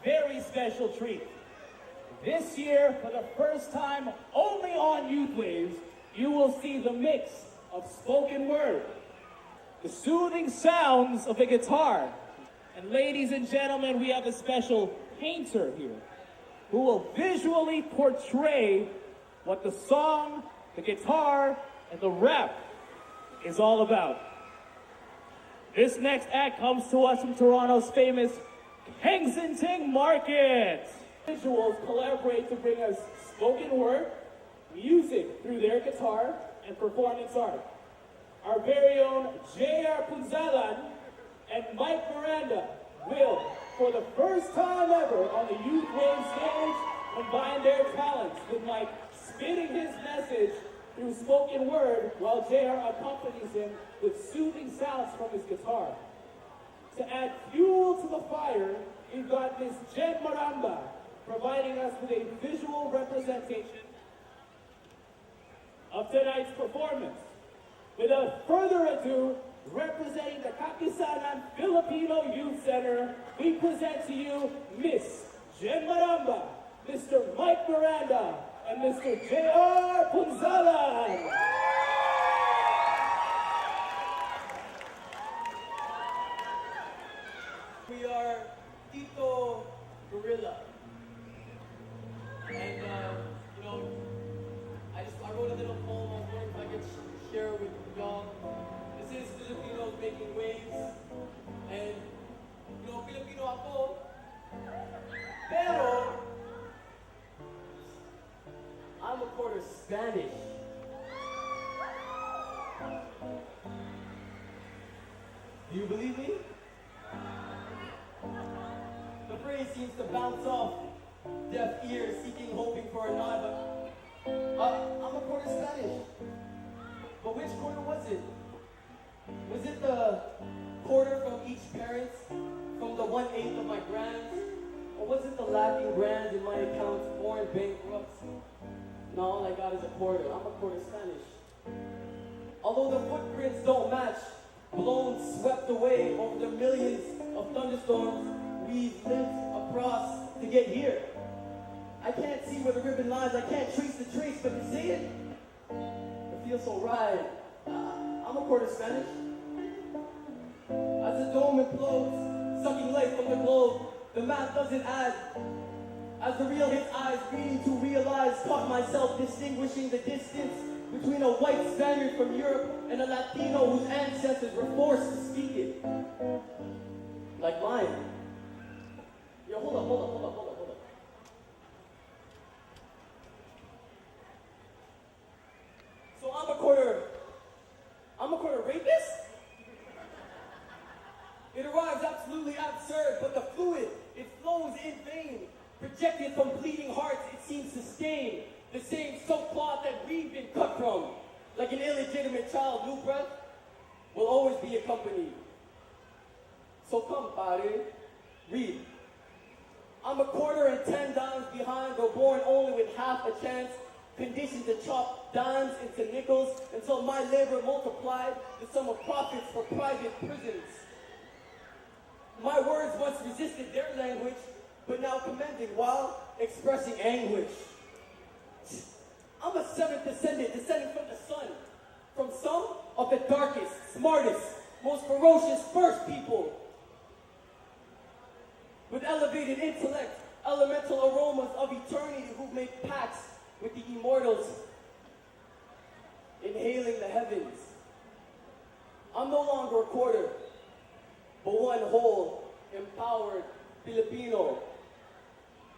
very special treat. This year, for the first time only on Youth Waves, you will see the mix of spoken word, the soothing sounds of the guitar. And ladies and gentlemen, we have a special painter here who will visually portray what the song, the guitar, and the rap is all about. This next act comes to us from Toronto's famous Kensington Market. Visuals collaborate to bring us spoken word, music through their guitar, and performance art. Our very own J.R. Punzalan and Mike Miranda will, for the first time ever on the Youth Wave stage, combine their talents with Mike spitting his message through spoken word while JR accompanies him with soothing sounds from his guitar. To add fuel to the fire, we've got Miss Jen Maramba providing us with a visual representation of tonight's performance. Without further ado, representing the Kapisanan Filipino Youth Center, we present to you Miss Jen Maramba, Mr. Mike Miranda, and Mr. J.R. Punzalan. We are Tito Guerrilla. And, I wrote a little poem of words I could share with y'all. This is Filipinos making waves. And, Filipino ako. Pero, I'm a quarter Spanish. Do you believe me? The phrase seems to bounce off deaf ears, seeking, hoping for a nod, but I'm a quarter Spanish. But which quarter was it? Was it the quarter from each parent, from the 1/8 of my grands? Or was it the lacking grand in my accounts, born bankrupt? No, all I got is a quarter. I'm a quarter Spanish. Although the footprints don't match, blown, swept away over the millions of thunderstorms we've lived across to get here. I can't see where the ribbon lies, I can't trace the trace, but to see it, it feels so right. I'm a quarter Spanish. As the dome implodes, sucking life from the globe, the math doesn't add. As the real hits eyes, reading to realize, caught myself distinguishing the distance between a white Spaniard from Europe and a Latino whose ancestors were forced to speak it. Like mine. Yo, hold up. So I'm a quarter rapist? It arrives absolutely absurd, but the fluid, it flows in vain. Projected from bleeding hearts, it seems sustained. The same soap cloth that we've been cut from. Like an illegitimate child, new breath will always be accompanied. So come, buddy, read. I'm a quarter and 10 dimes behind, though born only with half a chance. Conditioned to chop dimes into nickels until my labor multiplied the sum of profits for private prisons. My words once resisted their language, but now commended while expressing anguish. I'm a seventh descendant, descending from the sun, from some of the darkest, smartest, most ferocious first people. With elevated intellect, elemental aromas of eternity who've made pacts with the immortals, inhaling the heavens. I'm no longer a quarter, but one whole, empowered Filipino,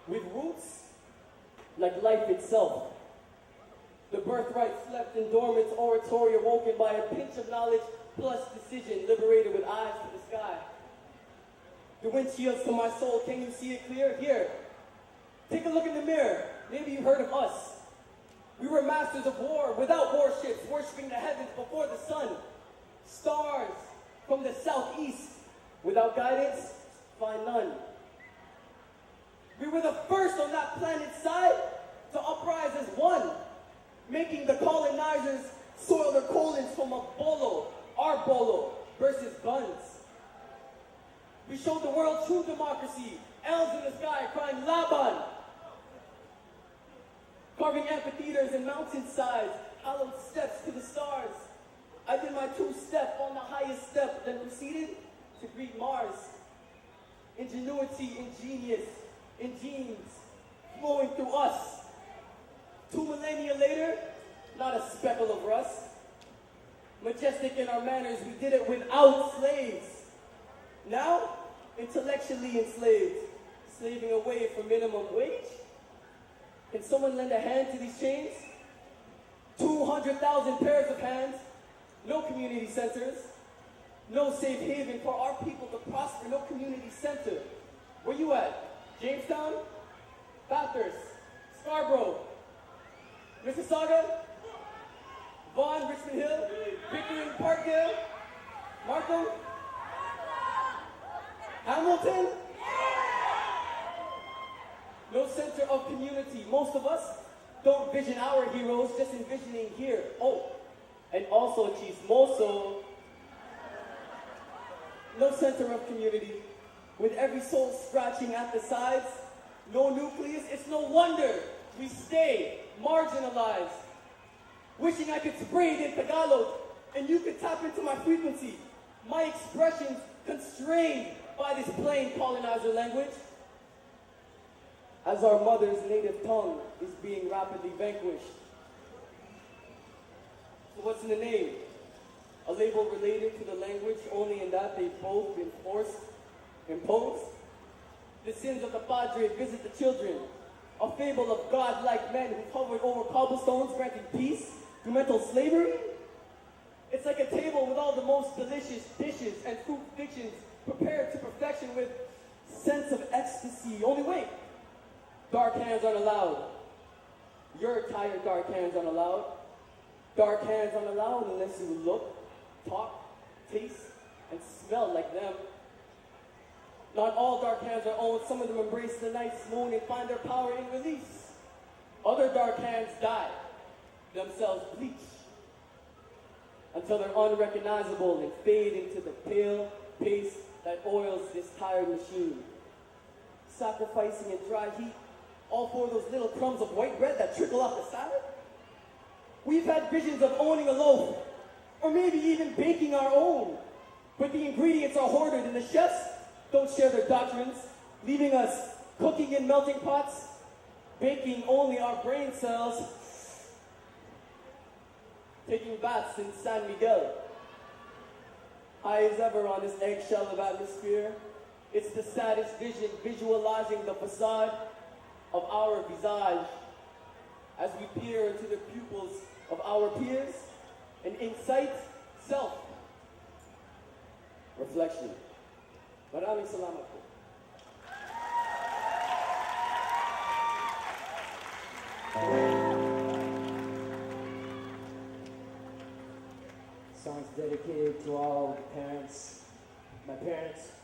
with roots like life itself. The birthright slept in dormant oratory, awoken by a pinch of knowledge plus decision, liberated with eyes to the sky. The windshields to my soul, can you see it clear? Here, take a look in the mirror. Maybe you heard of us. We were masters of war, without warships, worshiping the heavens before the sun. Stars from the southeast, without guidance, find none. We were the first on that planet's side to uprise as one, making the colonizers soil their colons from a bolo, our bolo, versus guns. We showed the world true democracy. Elves in the sky crying Laban. Carving amphitheaters and mountainsides, hallowed steps to the stars. I did my two-step on the highest step, then proceeded to greet Mars. Ingenuity, ingenious, in genes, flowing through us. 2 millennia later, not a speckle of rust. Majestic in our manners, we did it without slaves. Now, intellectually enslaved, slaving away for minimum wage. Can someone lend a hand to these chains? 200,000 pairs of hands, no community centers, no safe haven for our people to prosper, no community center. Where you at? Jamestown? Bathurst? Scarborough? Mississauga? Vaughan, Richmond Hill? Pickering, Parkdale? Markham? Hamilton? No center of community. Most of us don't vision our heroes, just envisioning here. Oh, and also chismoso. No center of community. With every soul scratching at the sides, no nucleus, it's no wonder we stay marginalized. Wishing I could spray it in Tagalog and you could tap into my frequency. My expressions constrained by this plain colonizer language. As our mother's native tongue is being rapidly vanquished. So what's in the name? A label related to the language only in that they've both been imposed. The sins of the padre visit the children. A fable of godlike men who hovered over cobblestones granting peace through mental slavery. It's like a table with all the most delicious dishes and fruit fictions prepared to perfection with sense of ecstasy. Only wait. Dark hands aren't allowed. Your tired dark hands aren't allowed. Dark hands aren't allowed unless you look, talk, taste, and smell like them. Not all dark hands are owned. Some of them embrace the night's moon and find their power in release. Other dark hands die, themselves bleach, until they're unrecognizable and fade into the pale paste that oils this tired machine. Sacrificing in dry heat all for those little crumbs of white bread that trickle off the salad? We've had visions of owning a loaf, or maybe even baking our own. But the ingredients are hoarded and the chefs don't share their doctrines, leaving us cooking in melting pots, baking only our brain cells, taking baths in San Miguel. High as ever on this eggshell of atmosphere, it's the saddest vision visualizing the facade of our visage as we peer into the pupils of our peers and incite self-reflection. Maraming salamat po. Song's dedicated to all parents, my parents,